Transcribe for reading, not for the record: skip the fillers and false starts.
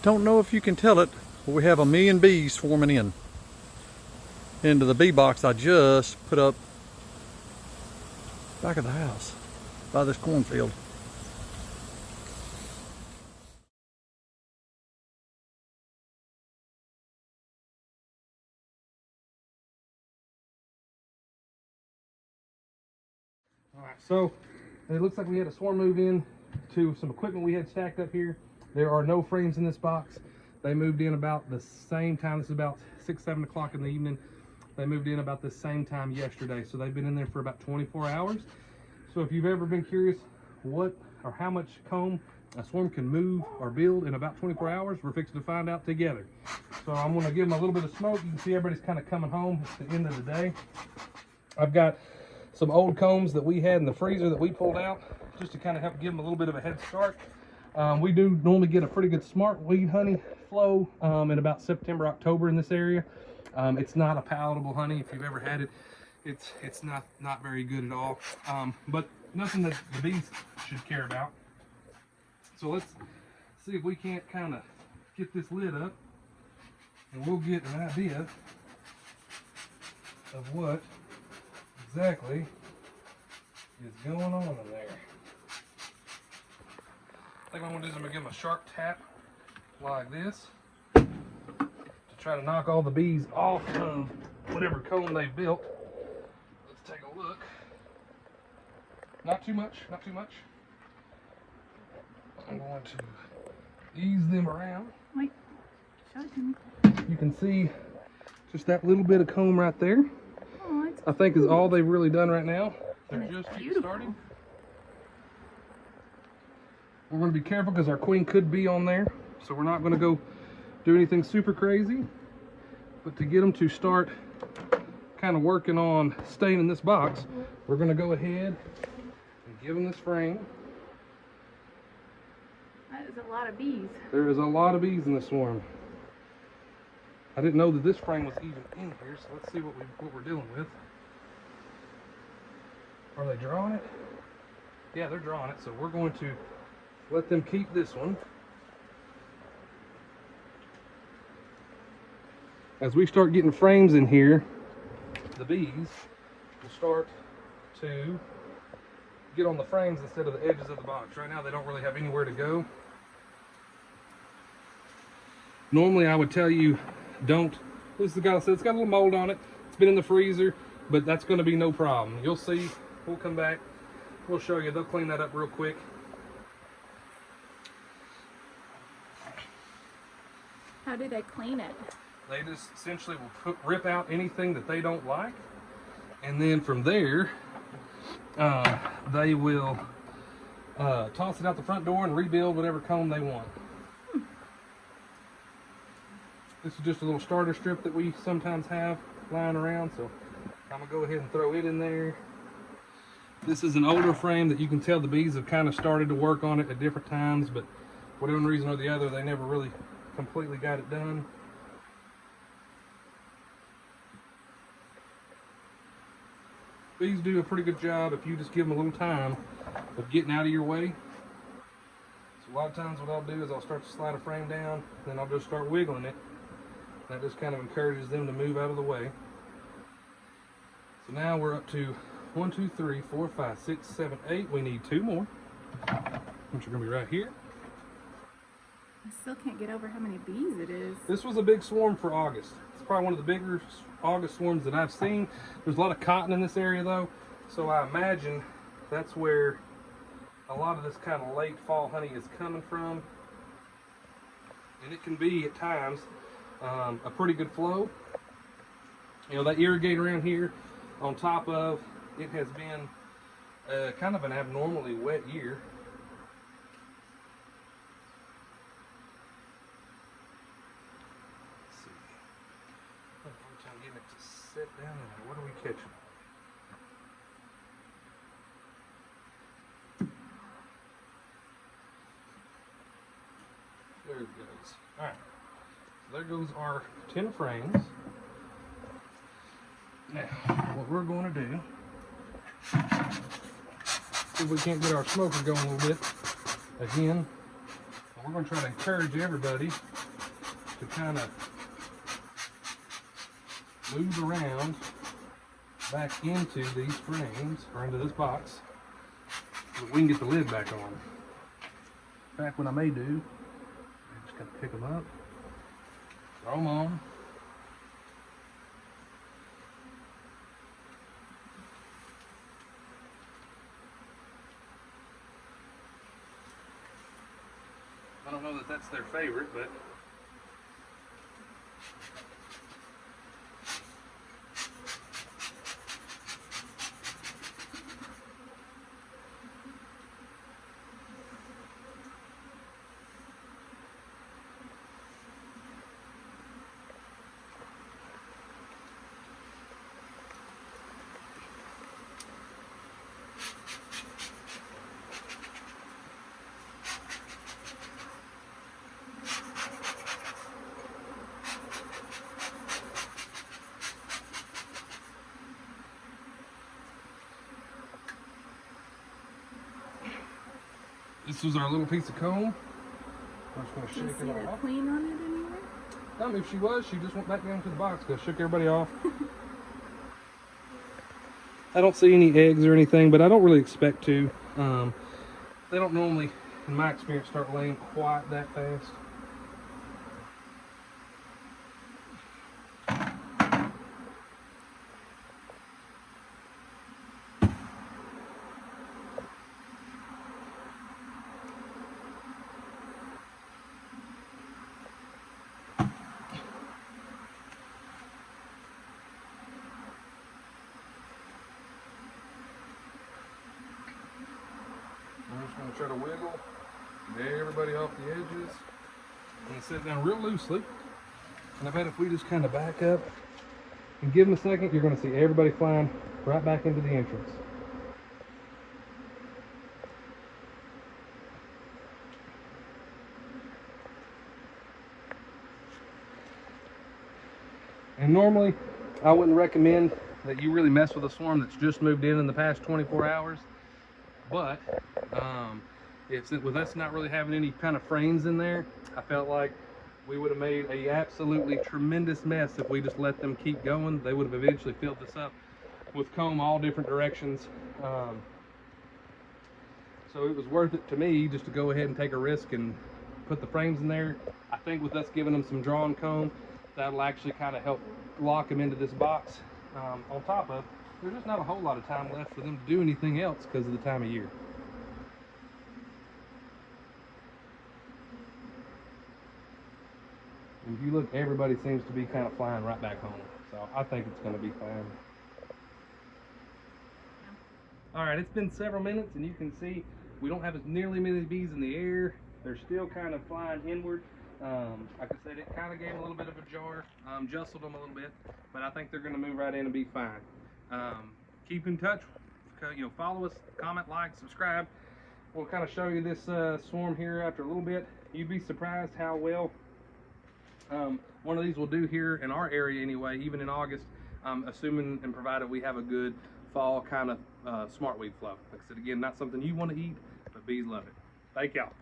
Don't know if you can tell it, but we have 1,000,000 bees swarming into the bee box I just put up back of the house by this cornfield. All right, so it looks like we had a swarm move in to some equipment we had stacked up here. There are no frames in this box. They moved in about the same time. This is about 6, 7 o'clock in the evening. They moved in about the same time yesterday. So they've been in there for about 24 hours. So if you've ever been curious what or how much comb a swarm can move or build in about 24 hours, we're fixing to find out together. So I'm gonna give them a little bit of smoke. You can see everybody's kind of coming home. It's the end of the day. I've got some old combs that we had in the freezer that we pulled out just to kind of help give them a little bit of a head start. We do normally get a pretty good smart weed honey flow in about September, October in this area. It's not a palatable honey. If you've ever had it, it's not very good at all. But nothing that the bees should care about. So let's see if we can't kind of get this lid up and we'll get an idea of what exactly is going on in there. I think what I'm going to do is I'm going to give them a sharp tap like this to try to knock all the bees off of whatever comb they've built. Let's take a look. Not too much, not too much. I'm going to ease them around. Wait, show it to me. You can see just that little bit of comb right there. Oh, it's I think is all they've really done right now. They're just getting beautiful. started. We're going to be careful because our queen could be on there, so we're not going to go do anything super crazy. But to get them to start kind of working on staying in this box, we're going to go ahead and give them this frame. That is a lot of bees. There is a lot of bees in this swarm. I didn't know that this frame was even in here, so let's see what we're dealing with. Are they drawing it? Yeah, they're drawing it, so we're going to let them keep this one. As we start getting frames in here, the bees will start to get on the frames instead of the edges of the box. Right now they don't really have anywhere to go. Normally I would tell you don't, this is the guy that said it's got a little mold on it, it's been in the freezer, but that's going to be no problem. You'll see, we'll come back, we'll show you, they'll clean that up real quick. How do they clean it? They just essentially will rip out anything that they don't like, and then from there they will toss it out the front door and rebuild whatever comb they want. This is just a little starter strip that we sometimes have lying around, so I'm gonna go ahead and throw it in there. This is an older frame that you can tell the bees have kind of started to work on it at different times, but for one reason or the other they never really completely got it done. Bees do a pretty good job if you just give them a little time of getting out of your way. So a lot of times what I'll do is I'll start to slide a frame down, then I'll just start wiggling it. That just kind of encourages them to move out of the way. So now we're up to 1, 2, 3, 4, 5, 6, 7, 8. We need 2 more, which are going to be right here. I still can't get over how many bees it is. This was a big swarm for August. It's probably one of the bigger August swarms that I've seen. There's a lot of cotton in this area though, so I imagine that's where a lot of this kind of late fall honey is coming from. And it can be at times a pretty good flow. You know, that irrigate around here, on top of it has been kind of an abnormally wet year. Let's see. I'm getting it to sit down there. What are we catching? There it goes. All right. So there goes our 10 frames. Now, what we're going to do, see if we can't get our smoker going a little bit again. We're we're going to try to encourage everybody to kind of move around back into these frames, or into this box, so that we can get the lid back on. In fact, what I may do, I'm just going to pick them up, throw them on. I don't know that that's their favorite, but this was our little piece of comb. I'm just going to Do you shake see it the off. queen on it anywhere? If she was, she just went back down to the box because I shook everybody off. I don't see any eggs or anything, but I don't really expect to. They don't normally, in my experience, start laying quite that fast. I'm just going to try to wiggle, get everybody off the edges, and set it down real loosely. And I bet if we just kind of back up and give them a second, you're going to see everybody flying right back into the entrance. And normally, I wouldn't recommend that you really mess with a swarm that's just moved in the past 24 hours. But with us not really having any kind of frames in there, I felt like we would have made a absolutely tremendous mess if we just let them keep going. They would have eventually filled this up with comb all different directions. So it was worth it to me just to go ahead and take a risk and put the frames in there. I think with us giving them some drawn comb, that'll actually kind of help lock them into this box. On top of, there's just not a whole lot of time left for them to do anything else because of the time of year. And if you look, everybody seems to be kind of flying right back home. So I think it's going to be fine. All right, it's been several minutes and you can see we don't have as nearly many bees in the air. They're still kind of flying inward. Like I said, it kind of gave them a little bit of a jar, jostled them a little bit, but I think they're going to move right in and be fine. Keep in touch, follow us, comment, like, subscribe. We'll kind of show you this swarm here after a little bit. You'd be surprised how well one of these will do here in our area anyway, even in August, assuming and provided we have a good fall kind of smartweed flow. Like I said, again, not something you want to eat, but bees love it. Thank y'all.